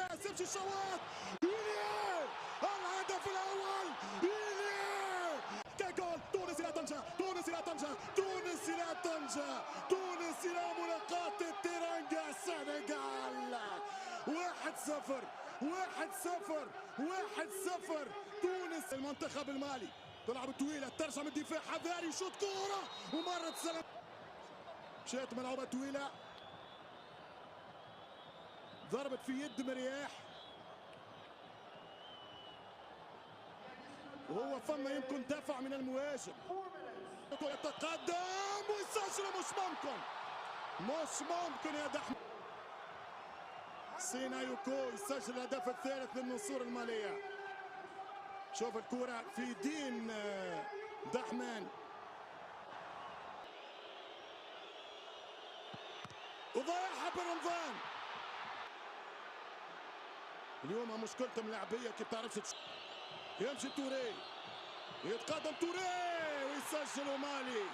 الكاس يمشي الشواط. إيليا الهدف الأول. إيليا كجول. تونس إلى طنجة، تونس إلى طنجة، تونس إلى طنجة، تونس إلى ملاقاة التيرانجا السنغال. 1-0 1-0 1-0. تونس. المنتخب المالي تلعب طويلة، ترجع من الدفاع حذاري، شوط كورة ومرت سلام. مشات ملعوبة طويلة، ضربت في يد مرياح، وهو فما يمكن دفع من المهاجم. يتقدم ويسجل. مش ممكن يا دحم. سينايوكو يسجل الهدف الثالث للنصور المالية. شوف الكرة في دين دحمان وضيعها برمضان. اليوم مشكلتهم لاعبية كي بتعرفش يمشي توري، يتقدم توري ويسجل مالي.